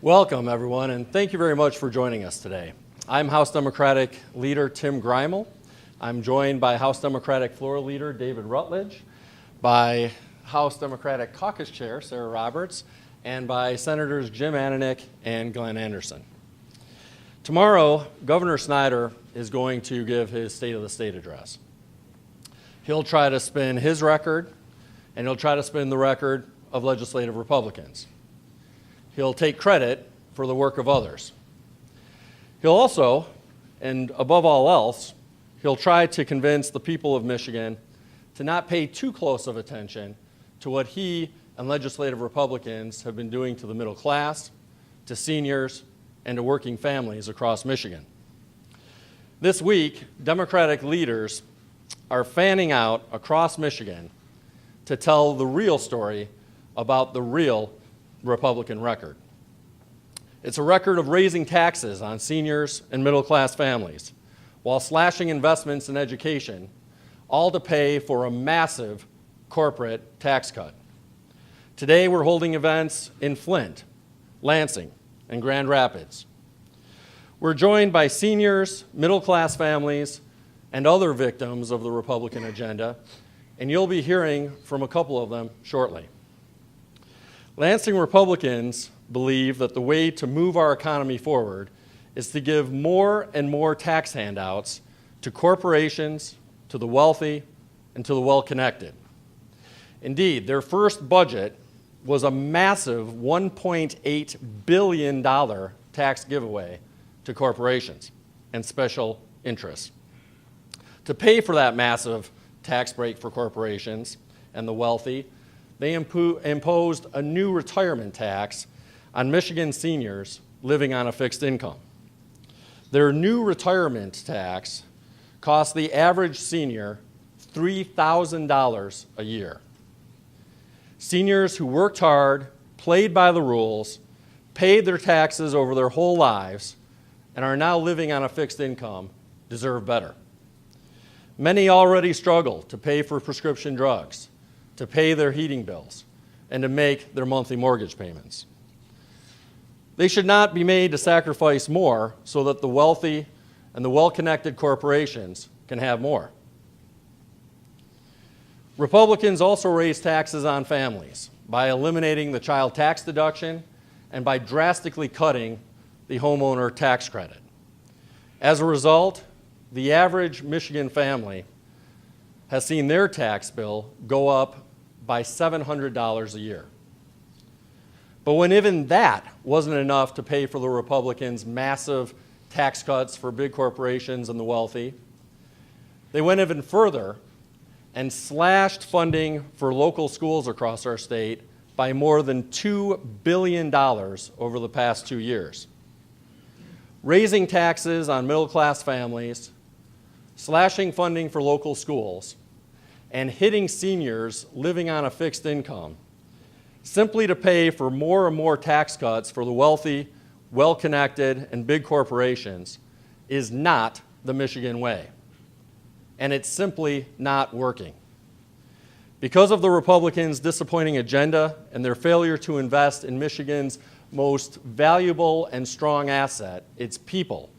Welcome, everyone, and thank you very much for joining us today. I'm House Democratic Leader Tim Greimel. I'm joined by House Democratic Floor Leader David Rutledge, by House Democratic Caucus Chair Sarah Roberts, and by Senators Jim Ananich and Glenn Anderson. Tomorrow, Governor Snyder is going to give his State of the State address. He'll try to spin his record, and he'll try to spin the record of legislative Republicans. He'll take credit for the work of others. He'll also, and above all else, he'll try to convince the people of Michigan to not pay too close of attention to what he and legislative Republicans have been doing to the middle class, to seniors, and to working families across Michigan. This week, Democratic leaders are fanning out across Michigan to tell the real story about the real Republican record. It's a record of raising taxes on seniors and middle-class families while slashing investments in education, all to pay for a massive corporate tax cut. Today, we're holding events in Flint, Lansing, and Grand Rapids. We're joined by seniors, middle-class families, and other victims of the Republican agenda, and you'll be hearing from a couple of them shortly. Lansing Republicans believe that the way to move our economy forward is to give more and more tax handouts to corporations, to the wealthy, and to the well-connected. Indeed, their first budget was a massive $1.8 billion tax giveaway to corporations and special interests. To pay for that massive tax break for corporations and the wealthy, they imposed a new retirement tax on Michigan seniors living on a fixed income. Their new retirement tax cost the average senior $3,000 a year. Seniors who worked hard, played by the rules, paid their taxes over their whole lives, and are now living on a fixed income deserve better. Many already struggle to pay for prescription drugs, to pay their heating bills, and to make their monthly mortgage payments. They should not be made to sacrifice more so that the wealthy and the well-connected corporations can have more. Republicans also raise taxes on families by eliminating the child tax deduction and by drastically cutting the homeowner tax credit. As a result, the average Michigan family has seen their tax bill go up by $700 a year. But when even that wasn't enough to pay for the Republicans' massive tax cuts for big corporations and the wealthy, they went even further and slashed funding for local schools across our state by more than $2 billion over the past 2 years. Raising taxes on middle-class families, slashing funding for local schools, and hitting seniors living on a fixed income simply to pay for more and more tax cuts for the wealthy, well-connected, and big corporations is not the Michigan way. And it's simply not working. Because of the Republicans' disappointing agenda and their failure to invest in Michigan's most valuable and strong asset, its people,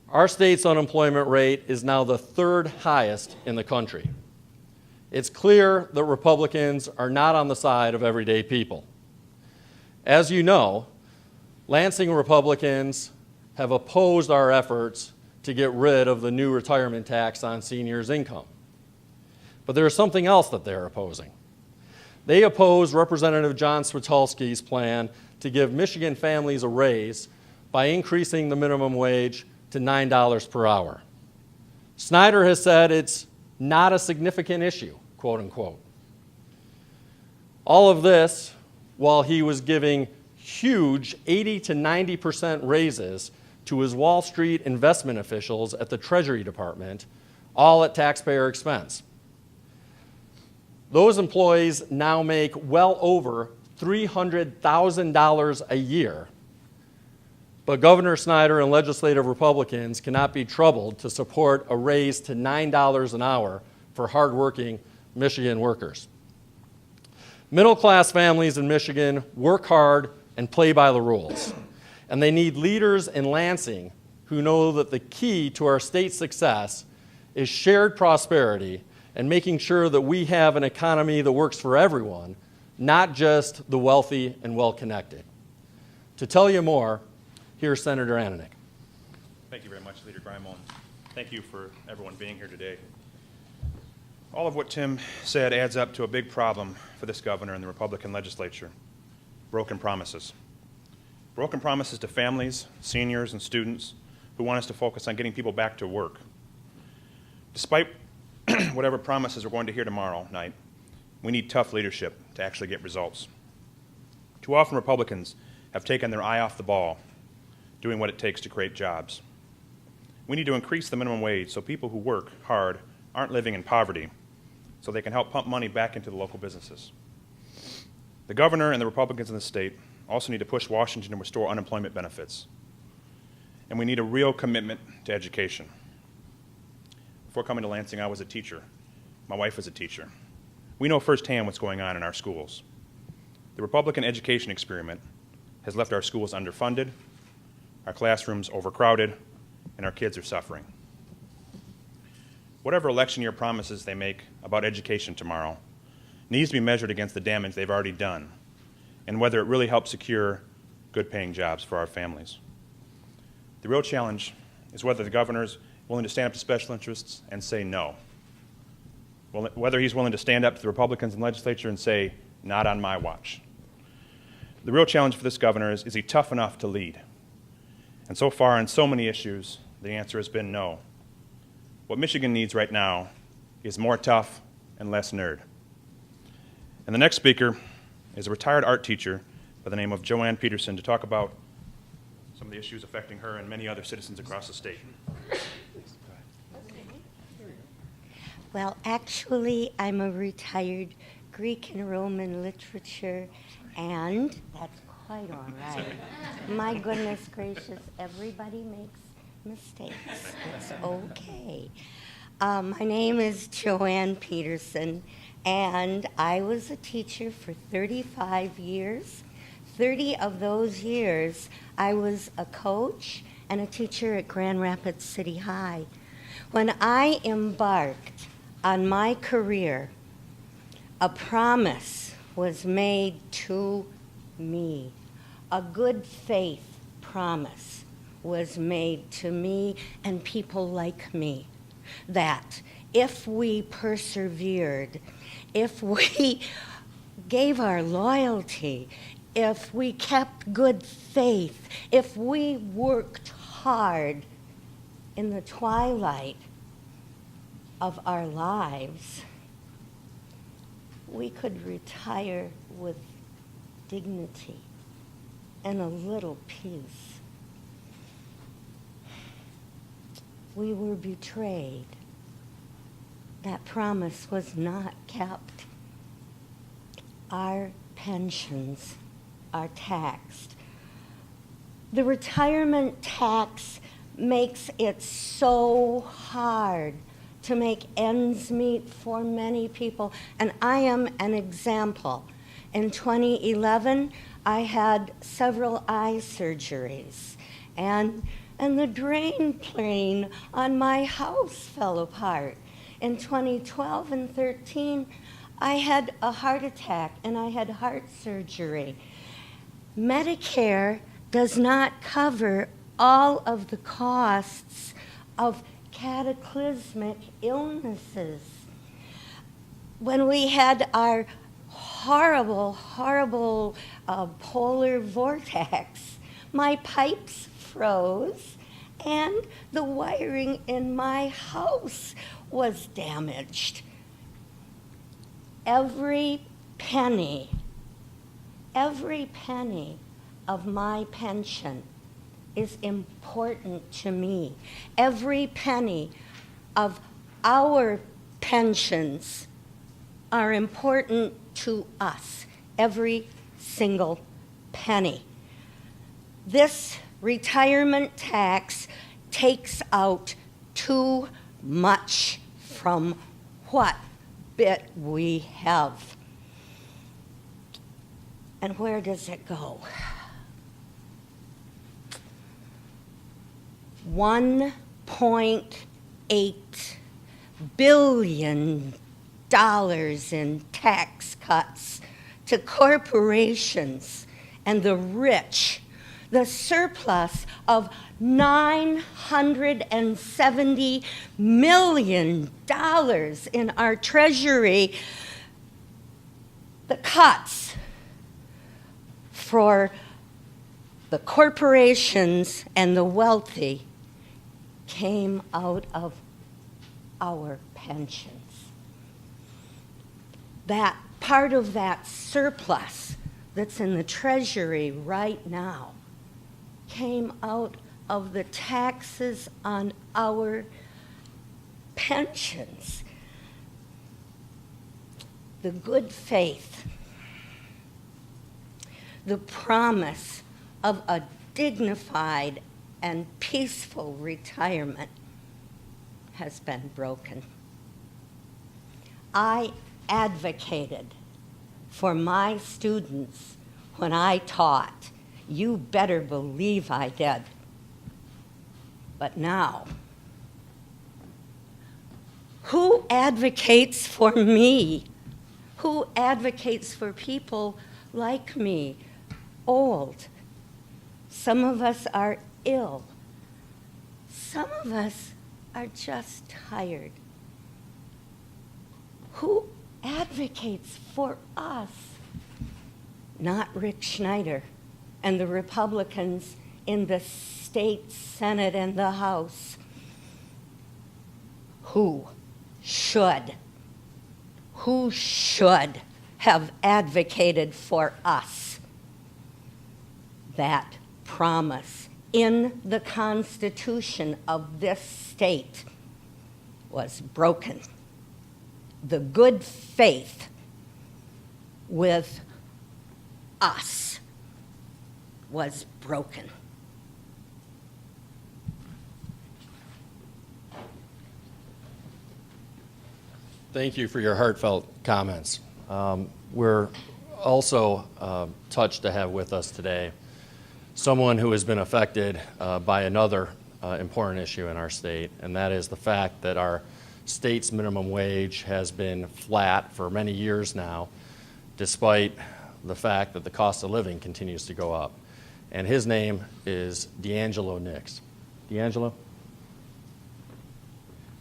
our state's unemployment rate is now the third highest in the country. It's clear that Republicans are not on the side of everyday people. As you know, Lansing Republicans have opposed our efforts to get rid of the new retirement tax on seniors' income. But there is something else that they're opposing. They oppose Representative John Switulski's plan to give Michigan families a raise by increasing the minimum wage to $9 per hour. Snyder has said it's not a significant issue, quote unquote. All of this while he was giving huge 80 to 90% raises to his Wall Street investment officials at the Treasury Department, all at taxpayer expense. Those employees now make well over $300,000 a year. But Governor Snyder and legislative Republicans cannot be troubled to support a raise to $9 an hour for hardworking Michigan workers. Middle-class families in Michigan work hard and play by the rules. And they need leaders in Lansing who know that the key to our state's success is shared prosperity and making sure that we have an economy that works for everyone, not just the wealthy and well-connected. To tell you more, here's Senator Ananick. Thank you very much, Leader Grimal, and thank you for everyone being here today. All of what Tim said adds up to a big problem for this governor and the Republican legislature: broken promises. Broken promises to families, seniors, and students who want us to focus on getting people back to work. Despite whatever promises we're going to hear tomorrow night, we need tough leadership to actually get results. Too often Republicans have taken their eye off the ball, doing what it takes to create jobs. We need to increase the minimum wage so people who work hard aren't living in poverty, so they can help pump money back into the local businesses. The governor and the Republicans in the state also need to push Washington to restore unemployment benefits. And we need a real commitment to education. Before coming to Lansing, I was a teacher. My wife is a teacher. We know firsthand what's going on in our schools. The Republican education experiment has left our schools underfunded, our classrooms overcrowded, and our kids are suffering. Whatever election year promises they make about education tomorrow needs to be measured against the damage they've already done and whether it really helps secure good-paying jobs for our families. The real challenge is whether the governor is willing to stand up to special interests and say no. Whether he's willing to stand up to the Republicans in the legislature and say, not on my watch. The real challenge for this governor is he tough enough to lead? And so far on so many issues, the answer has been no. What Michigan needs right now is more tough and less nerd. And the next speaker is a retired art teacher by the name of Joanne Peterson to talk about some of the issues affecting her and many other citizens across the state. Well, actually, I'm a retired Greek and Roman literature, and that's quite all right. My goodness gracious, everybody makes mistakes. It's okay. My name is Joanne Peterson, and I was a teacher for 35 years. 30 of those years, I was a coach and a teacher at Grand Rapids City High. When I embarked on my career, a promise was made to me. A good faith promise was made to me and people like me that if we persevered, if we gave our loyalty, if we kept good faith, if we worked hard in the twilight of our lives, we could retire with dignity and a little peace. We were betrayed. That promise was not kept. Our pensions are taxed. The retirement tax makes it so hard to make ends meet for many people, and I am an example. In 2011, I had several eye surgeries, and the drain plane on my house fell apart. In 2012 and 13, I had a heart attack and I had heart surgery. Medicare does not cover all of the costs of cataclysmic illnesses. When we had our horrible polar vortex, my pipes froze and the wiring in my house was damaged. Every penny of my pension is important to me. Every penny of our pensions are important to us. Every single penny. This retirement tax takes out too much from what bit we have. And where does it go? $1.8 billion in tax cuts to corporations and the rich, the surplus of $970 million in our treasury, the cuts for the corporations and the wealthy came out of our pensions. That part of that surplus that's in the treasury right now came out of the taxes on our pensions. The good faith, the promise of a dignified and peaceful retirement has been broken. I advocated for my students when I taught. You better believe I did. But now, who advocates for me? Who advocates for people like me, old? Some of us are ill. Some of us are just tired. Who advocates for us? Not Rick Snyder and the Republicans in the state Senate and the House. Who should have advocated for us? That promise in the Constitution of this state was broken. The good faith with us was broken. Thank you for your heartfelt comments. We're also touched to have with us today someone who has been affected by another important issue in our state, and that is the fact that our state's minimum wage has been flat for many years now, despite the fact that the cost of living continues to go up. And his name is D'Angelo Nix. D'Angelo?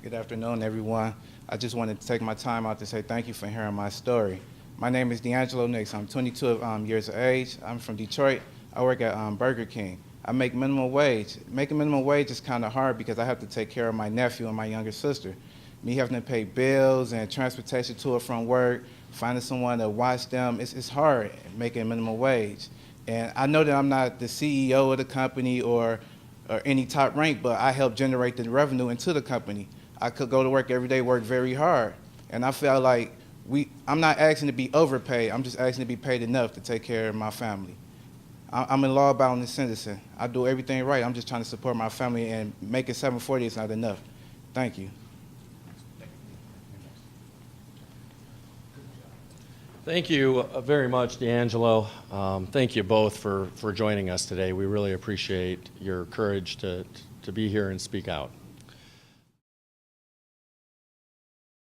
Good afternoon, everyone. I just wanted to take my time out to say thank you for hearing my story. My name is D'Angelo Nix. I'm 22 years of age. I'm from Detroit. I work at Burger King. I make minimum wage. Making minimum wage is kind of hard because I have to take care of my nephew and my younger sister. Me having to pay bills and transportation to or from work, finding someone to watch them, it's hard making minimum wage. And I know that I'm not the CEO of the company or any top rank, but I help generate the revenue into the company. I could go to work every day, work very hard. And I feel like I'm not asking to be overpaid, I'm just asking to be paid enough to take care of my family. I'm a law-abiding citizen. I do everything right. I'm just trying to support my family, and making $740 is not enough. Thank you. Thank you very much, D'Angelo. Thank you both for joining us today. We really appreciate your courage to be here and speak out.